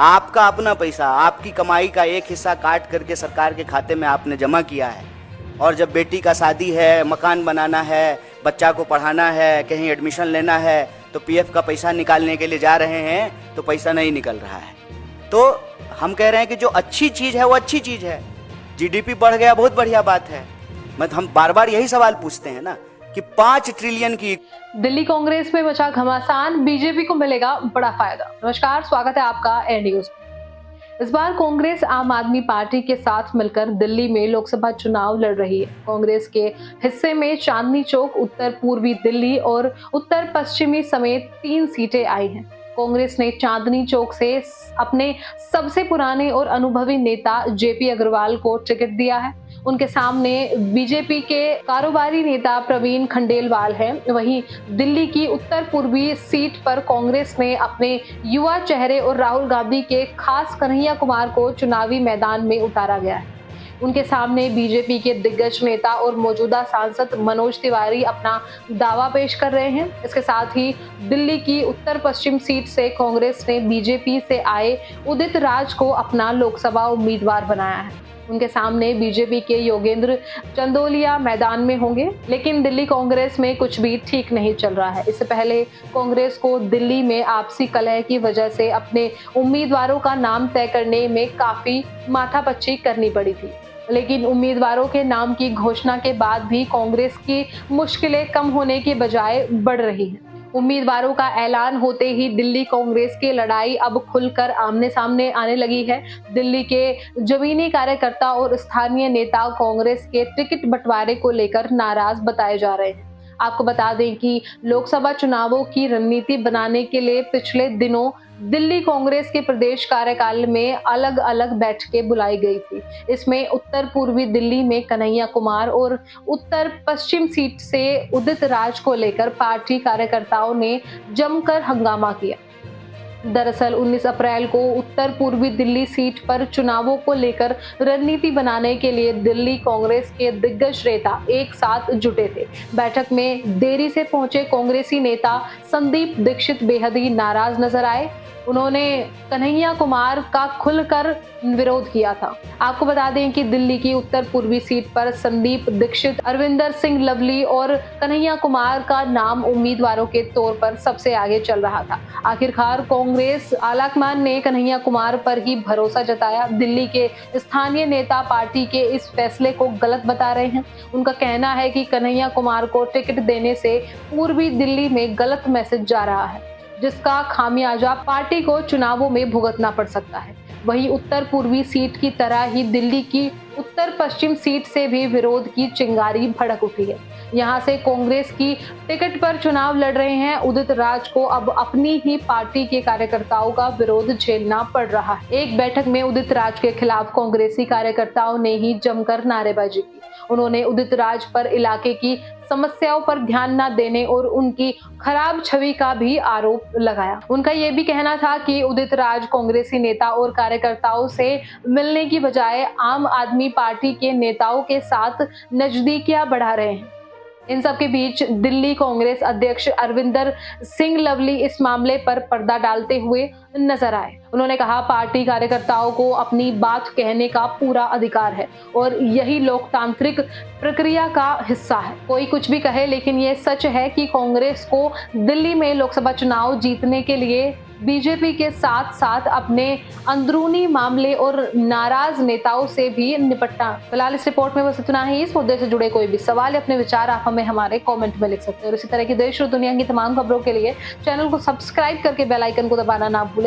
आपका अपना पैसा, आपकी कमाई का एक हिस्सा काट करके सरकार के खाते में आपने जमा किया है, और जब बेटी का शादी है, मकान बनाना है, बच्चा को पढ़ाना है, कहीं एडमिशन लेना है, तो पीएफ का पैसा निकालने के लिए जा रहे हैं तो पैसा नहीं निकल रहा है। तो हम कह रहे हैं कि जो अच्छी चीज़ है वो अच्छी चीज़ है। जीडीपी बढ़ गया, बहुत बढ़िया बात है। हम बार बार यही सवाल पूछते हैं ना कि 5 ट्रिलियन की। दिल्ली कांग्रेस में मचा घमासान, बीजेपी को मिलेगा बड़ा फायदा। नमस्कार, स्वागत है आपका एयर न्यूज में। इस बार कांग्रेस आम आदमी पार्टी के साथ मिलकर दिल्ली में लोकसभा चुनाव लड़ रही है। कांग्रेस के हिस्से में चांदनी चौक, उत्तर पूर्वी दिल्ली और उत्तर पश्चिमी समेत 3 सीटें आई हैं। कांग्रेस ने चांदनी चौक से अपने सबसे पुराने और अनुभवी नेता जेपी अग्रवाल को टिकट दिया है। उनके सामने बीजेपी के कारोबारी नेता प्रवीण खंडेलवाल हैं। वहीं दिल्ली की उत्तर पूर्वी सीट पर कांग्रेस ने अपने युवा चेहरे और राहुल गांधी के खास कन्हैया कुमार को चुनावी मैदान में उतारा गया है। उनके सामने बीजेपी के दिग्गज नेता और मौजूदा सांसद मनोज तिवारी अपना दावा पेश कर रहे हैं। इसके साथ ही दिल्ली की उत्तर पश्चिम सीट से कांग्रेस ने बीजेपी से आए उदित राज को अपना लोकसभा उम्मीदवार बनाया है। उनके सामने बीजेपी के योगेंद्र चंदोलिया मैदान में होंगे। लेकिन दिल्ली कांग्रेस में कुछ भी ठीक नहीं चल रहा है। इससे पहले कांग्रेस को दिल्ली में आपसी कलह की वजह से अपने उम्मीदवारों का नाम तय करने में काफी माथापच्ची करनी पड़ी थी। लेकिन उम्मीदवारों के नाम की घोषणा के बाद भी कांग्रेस की मुश्किलें कम होने की बजाय बढ़ रही हैं। उम्मीदवारों का ऐलान होते ही दिल्ली कांग्रेस की लड़ाई अब खुलकर आमने सामने आने लगी है। दिल्ली के जमीनी कार्यकर्ता और स्थानीय नेता कांग्रेस के टिकट बंटवारे को लेकर नाराज बताए जा रहे हैं। आपको बता दें कि लोकसभा चुनावों की रणनीति बनाने के लिए पिछले दिनों दिल्ली कांग्रेस के प्रदेश कार्यकाल में अलग अलग बैठकें बुलाई गई थी। इसमें उत्तर पूर्वी दिल्ली में कन्हैया कुमार और उत्तर पश्चिम सीट से उदित राज को लेकर पार्टी कार्यकर्ताओं ने जमकर हंगामा किया। दरअसल 19 अप्रैल को उत्तर पूर्वी दिल्ली सीट पर चुनावों को लेकर रणनीति बनाने के लिए दिल्ली कांग्रेस के दिग्गज नेता एक साथ जुटे थे। बैठक में देरी से पहुंचे कांग्रेसी नेता संदीप दीक्षित बेहद ही नाराज नजर आए। उन्होंने कन्हैया कुमार का खुलकर विरोध किया था। आपको बता दें कि दिल्ली की उत्तर पूर्वी सीट पर संदीप दीक्षित, अरविंदर सिंह लवली और कन्हैया कुमार का नाम उम्मीदवारों के तौर पर सबसे आगे चल रहा था। आखिरकार कांग्रेस आलाकमान ने कन्हैया कुमार पर ही भरोसा जताया। दिल्ली के स्थानीय नेता पार्टी के इस फैसले को गलत बता रहे हैं। उनका कहना है कि कन्हैया कुमार को टिकट देने से पूर्वी दिल्ली में गलत मैसेज जा रहा है, जिसका खामियाजा पार्टी को चुनावों में भुगतना पड़ सकता है। वहीं उत्तर पूर्वी सीट की तरह ही दिल्ली की उत्तर पश्चिम सीट से भी विरोध की चिंगारी भड़क उठी है। यहां से कांग्रेस की टिकट पर चुनाव लड़ रहे हैं उदित राज को अब अपनी ही पार्टी के कार्यकर्ताओं का विरोध झेलना पड़ रहा है। एक बैठक में उदित राज के खिलाफ कांग्रेसी कार्यकर्ताओं ने ही जमकर नारेबाजी की। उन्होंने उदित राज पर इलाके की समस्याओं पर ध्यान न देने और उनकी खराब छवि का भी आरोप लगाया। उनका यह भी कहना था कि उदित राज कांग्रेसी नेता और कार्यकर्ताओं से मिलने की बजाय आम आदमी पार्टी के नेताओं के साथ नजदीकियां बढ़ा रहे हैं। इन सब के बीच दिल्ली कांग्रेस अध्यक्ष अरविंदर सिंह लवली इस मामले पर पर्दा डालते हुए नजर आए। उन्होंने कहा, पार्टी कार्यकर्ताओं को अपनी बात कहने का पूरा अधिकार है और यही लोकतांत्रिक प्रक्रिया का हिस्सा है। कोई कुछ भी कहे, लेकिन ये सच है कि कांग्रेस को दिल्ली में लोकसभा चुनाव जीतने के लिए बीजेपी के साथ साथ अपने अंदरूनी मामले और नाराज नेताओं से भी निपटना। फिलहाल इस रिपोर्ट में बस इतना ही। इस मुद्दे से जुड़े कोई भी सवाल या अपने विचार आप हमें हमारे कमेंट में लिख सकते हैं। और इसी तरह की देश और दुनिया की तमाम खबरों के लिए चैनल को सब्सक्राइब करके बेल आइकन को दबाना ना भूलें।